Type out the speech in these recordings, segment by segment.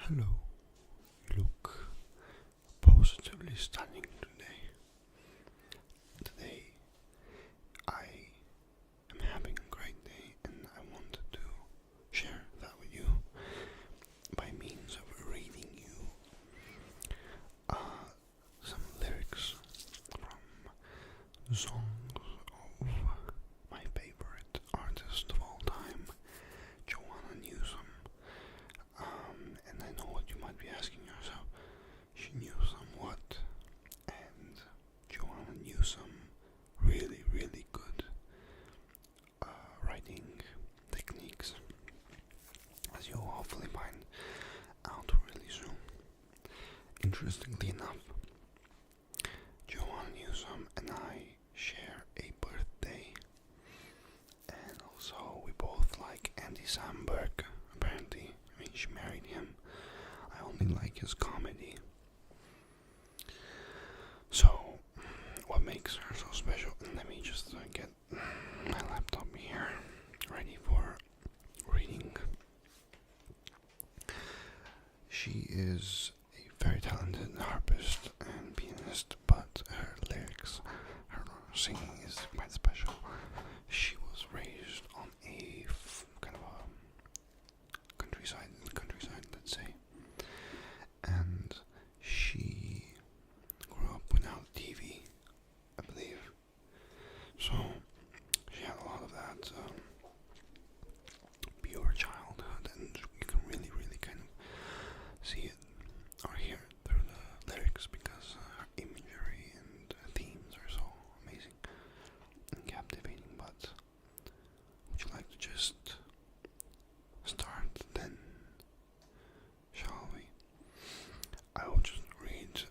Hello, you look positively stunning today. Today, I am having a great day and I wanted to share that with you by means of reading you some lyrics from songs of my favorite artist of all time, Joanna Newsom. And I know what you might be asking yourself. She knew somewhat, and Joanna Newsom really, really good writing techniques, as you'll hopefully find out really soon. Interestingly enough, Joanna Newsom and I share a birthday, and also we both like Andy Samberg, apparently. I mean, she married him. I only like his comedy. So, what makes her so special? And let me just get my laptop here ready for reading. She is a very talented harpist and pianist, but her lyrics, her singing is quite special. She was raised on a kind of a countryside, let's say, and she grew up without TV, I believe. So she had a lot of that pure childhood, and you can really, really kind of see it or hear it through the lyrics because her imagery and themes are so amazing and captivating. But would you like to just start then? Shall we? I will just read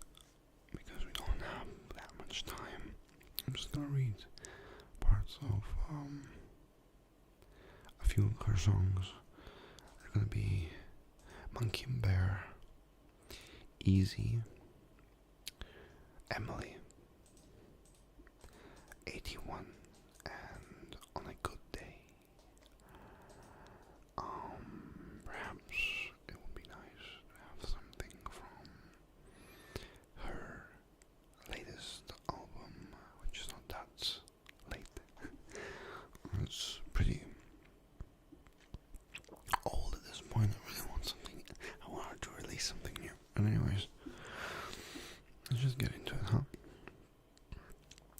because we don't have that much time. I'm just gonna read parts of a few of her songs. They're gonna be Monkey and Bear, Easy, Emily, 81, and On a Good Day. Perhaps it would be nice to have something from her latest album, which is not that late. It's pretty old at this point. I really want something. I want her to release something new. But anyways, let's just get into it, huh?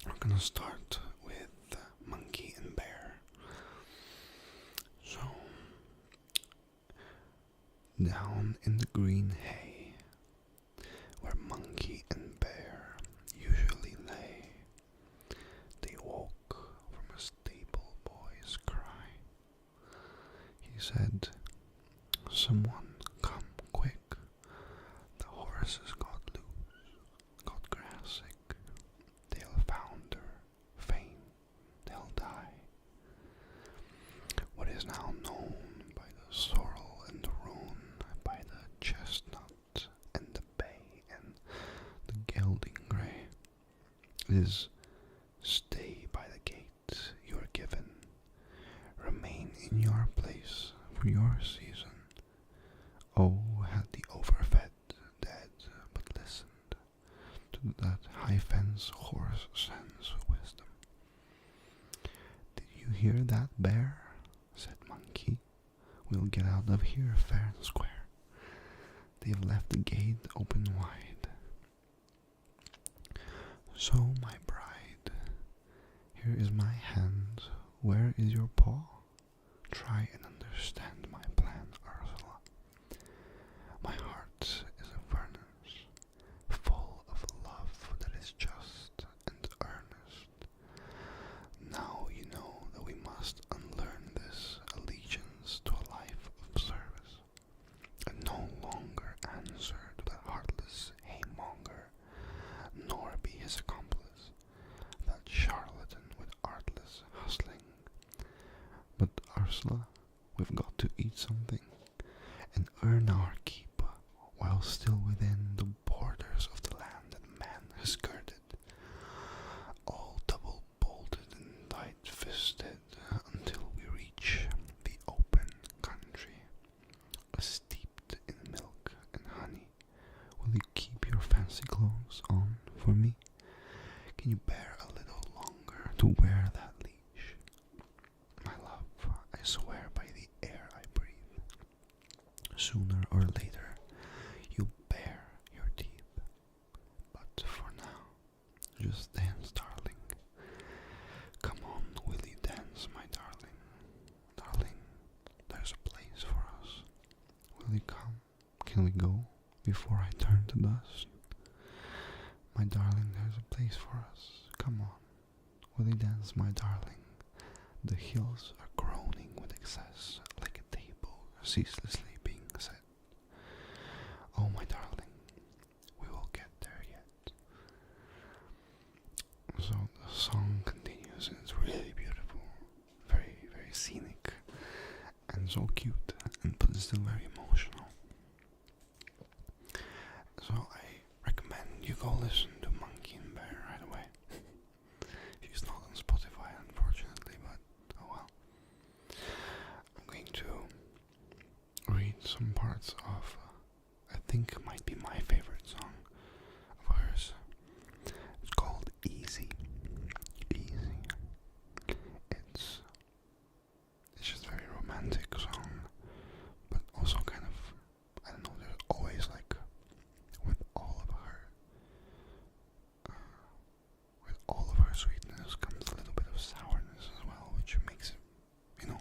We're gonna start with Monkey and Bear. So, down in the green hay, where Monkey and Bear usually lay, they woke from a stable boy's cry. He said, "Someone come quick, the horses got loose, got grass sick, they'll founder, faint, they'll die." What is now known by the sorrel and the roan, by the chestnut and the bay and the gelding grey, is stay by the gate you are given, remain in your place for your season. Oh, had the overfed dead but listened to that high fence horse sense wisdom. "Did you hear that, Bear?" said Monkey. "We'll get out of here fair and square. They've left the gate open wide. So, my bride, here is my hand. Where is your paw? Try and understand my plan, Ursula. My heart is a furnace, full of love that is just and earnest. Now you know that we must unlearn this allegiance to a life of service, and no longer answer to that heartless haymonger, nor be his accomplice, that charlatan with artless hustling. But Ursula, we've got to eat something, and earn our keep, while still within the borders of the land that man has skirted, all double-bolted and tight-fisted, until we reach the open country, steeped in milk Sooner or later, you'll bare your teeth. But for now, just dance, darling. Come on, will you dance, my darling? Darling, there's a place for us. Will you come? Can we go before I turn to dust? My darling, there's a place for us. Come on, will you dance, my darling? The hills are groaning with excess, like a table ceaselessly being set. Oh, my darling, we will get there yet. So the song continues, and it's really beautiful, very, very scenic, and so cute, but it's still very emotional. So I recommend you go listen to Monkey and Bear right away. She's not on Spotify, unfortunately, but oh well. I'm going to read some parts of, I think it might be my favorite song of hers. It's called Easy. Easy. It's just a very romantic song, but also kind of, I don't know, there's always like, with all of her sweetness comes a little bit of sourness as well, which makes it, you know,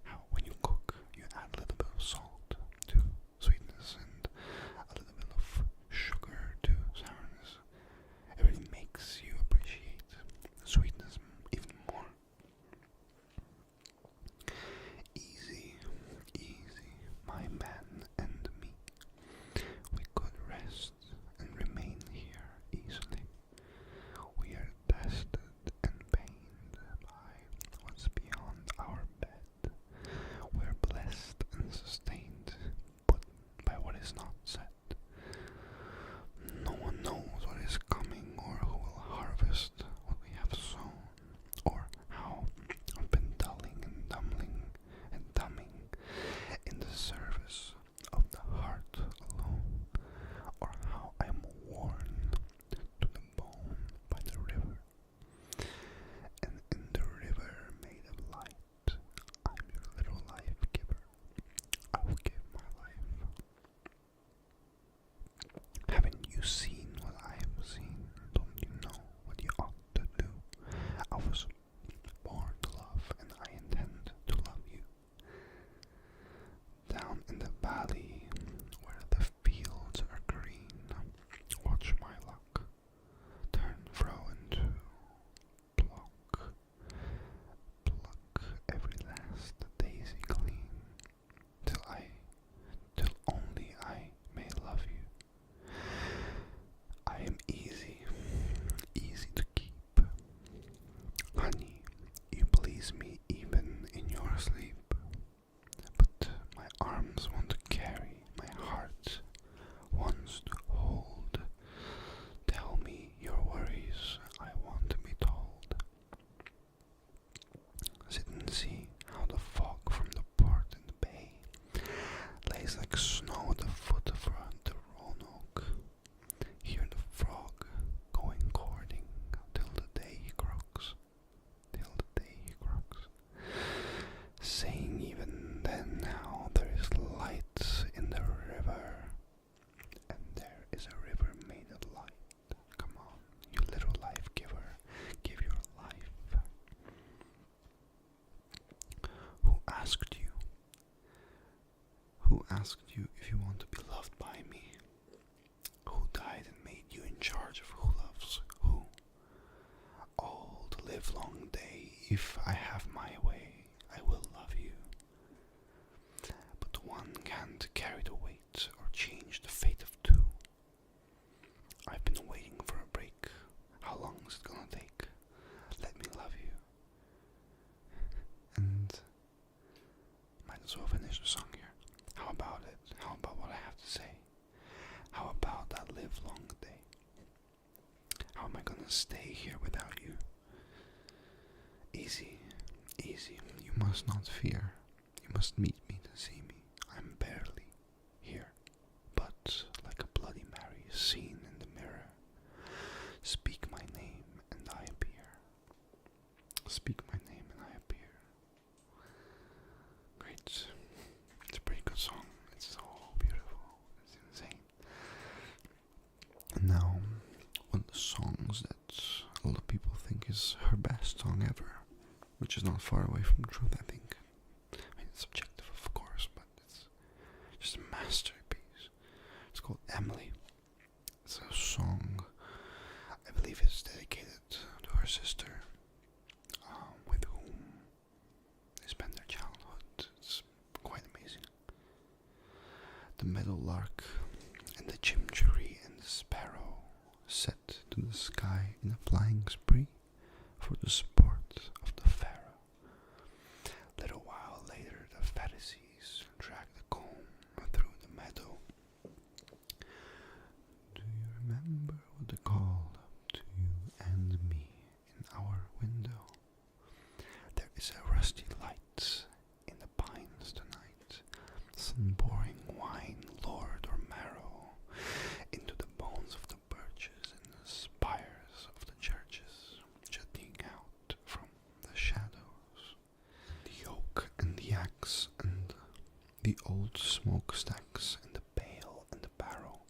how when you cook, you add a little bit of salt to sweetness and a little bit of sugar to sourness. It really makes you appreciate the sweetness even more. Easy, easy, my man and me. We could rest and remain here easily. We are tested and pained by what's beyond our bed. We're blessed and sustained, but by what is not said. No one knows what is coming or who will harvest what we have sown, or how I've been dulling and dumbling and dumbing in the service of the heart alone, or how I am worn to the bone by the river, and in the river made of light, I'm your little life giver. I will give my life. Haven't you seen what I have seen? Don't you know what you ought to do? I was born to love, and I intend to love you. Down in the valley where the fields are green, watch my luck turn fro into pluck every last daisy clean, till only I may love you. I am easy to keep. Honey, you please me even in your sleep. But my arms want to carry, my heart wants to hold. Tell me your worries, I want to be told. Sit and see how the fog from the port in the bay lays like snow at the foot of the Roanoke. Hear the frog going courting till the day he croaks, saying even then how there is light in the river, and there is a river made of light. Come on, you little life giver, give your life. Who asked you? Who asked you if you want to be loved by me? Who died and made you in charge of who loves who? All the livelong day, if I have my way, I will love you. But one can't carry the weight or change the fate of two. I've been waiting for a break. How long is it gonna take? Let me love you. And might as well finish the song here. How about it? How about what I have to say? How about that livelong day? How am I gonna stay here without you? Easy, easy, you must not fear. You must meet me to see me. I'm barely here, but like a Bloody Mary seen in the mirror. Speak my name and I appear. Speak my name and I appear. Great. It's a pretty good song. It's far away from truth, I think. I mean, it's subjective, of course, but it's just a masterpiece. It's called Emily. It's a song, I believe it's dedicated to her sister, with whom they spent their childhood. It's quite amazing. The meadowlark and the chimchuree and the sparrow set to the sky in a flying spree for the sport of the pharaoh. Little while later the Pharisees dragged the comb through the meadow. Do you remember what they called to you and me in our window? There is a rusty light in the pines tonight, sun pouring wine, lord or marrow, into the bones of the birches and the spires of the churches, jutting out from the shadows. The oak and the axe and the old smokestacks and the pail and the barrel,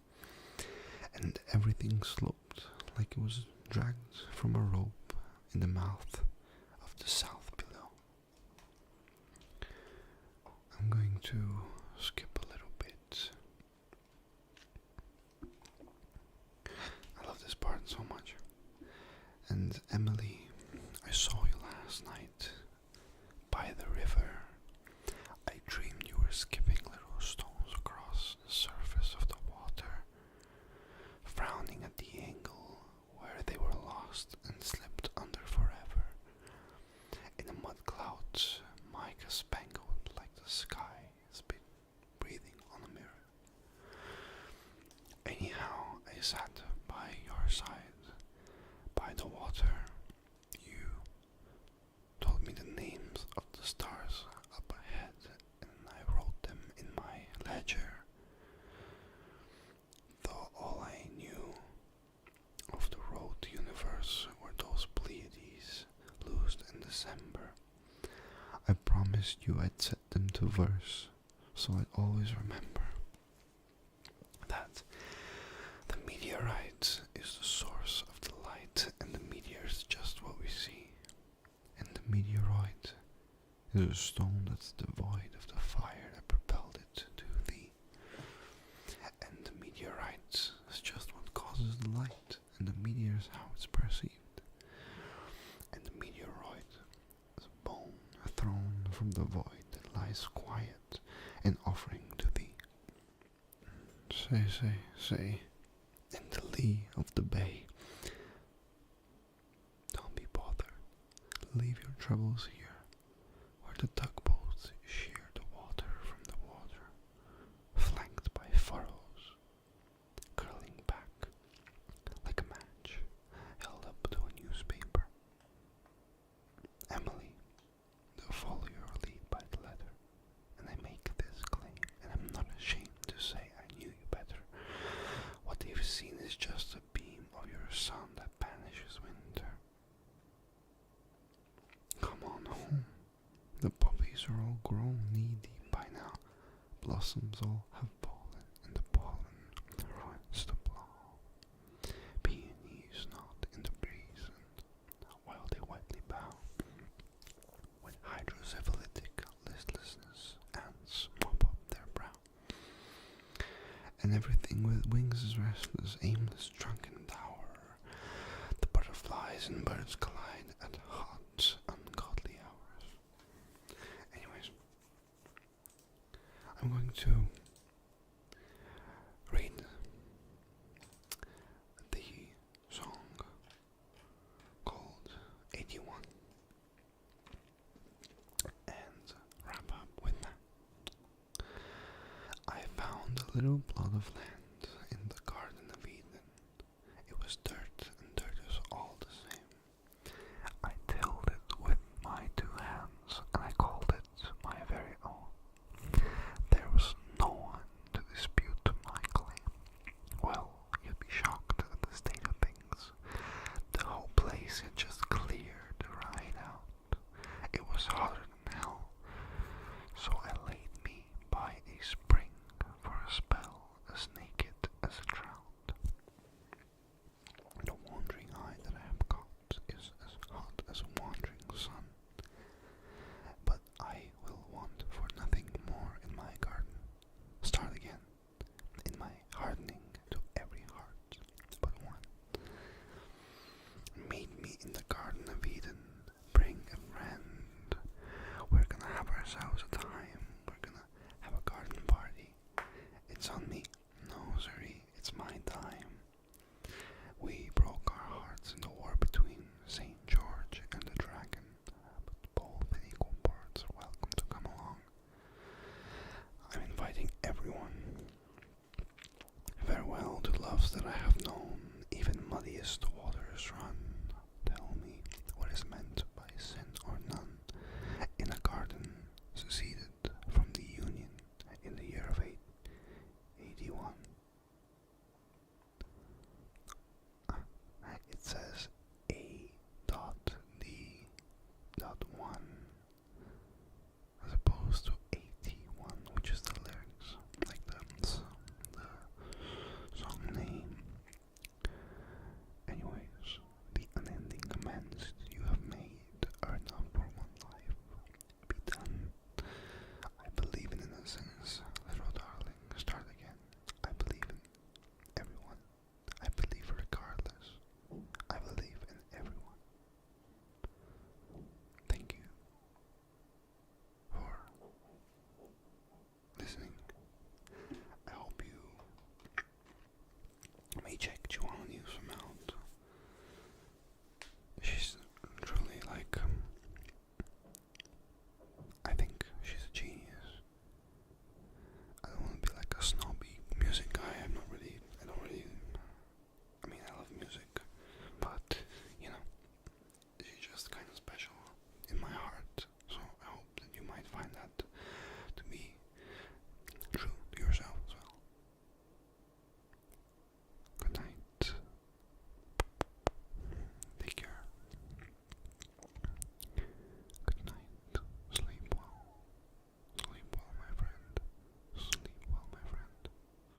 and everything sloped like it was dragged from a rope in the mouth of the south below. I'm going to skip a little bit. I love this part so much. And Emily, I saw you last night by the river. I dreamed you were skipping little stones across the surface of the water, frowning at the angle where they were lost and slipped under forever. In the mud clouds, mica spangled like the sky has been breathing on a mirror. Anyhow, I sat by your side, by the water. You told me the names of the stars up ahead, and I wrote them in my ledger. Though all I knew of the road universe were those Pleiades loosed in December, I promised you I'd set them to verse, so I'd always remember that the meteorite is the source of the light, and the meteor is just what we see, and the meteoroid is a stone that's devoid of the fire that propelled it to thee, and the meteorite is just what causes the light, and the meteor is how it's perceived, and the meteoroid is a bone thrown from the void that lies quiet and offering to thee. Say, in the lee of the bay, don't be bothered, leave your troubles here, where the tugboats shear the water from the water, flanked by furrows, curling back like a match held up to a newspaper. Emily, they'll follow your lead by the letter, and I make this claim, and I'm not ashamed to say I knew you better. What they've seen is just a beam of your sun that banishes winter. Come on home. The poppies are all grown knee-deep by now. Blossoms all have pollen, and the pollen ruins the blow. Peonies nod in the breeze, and while they whitely bow, with hydrocephalitic listlessness, ants mop up their brow. And everything with wings is restless, aimless, drunken dour. The butterflies and birds collide at hot, ungodly hours. Anyways, I'm going to read the song called 81 and wrap up with that. I found a little plot of land in the Garden of Eden. It was dirt, and dirt is all the same. I tilled it with my 2 hands, and I called it my very own. There was no one to dispute my claim. Well, you'd be shocked at the state of things. The whole place had just cleared right out. It was hotter than hell, so I laid me by a spring for a spell as naked deepest waters run. Tell me what is meant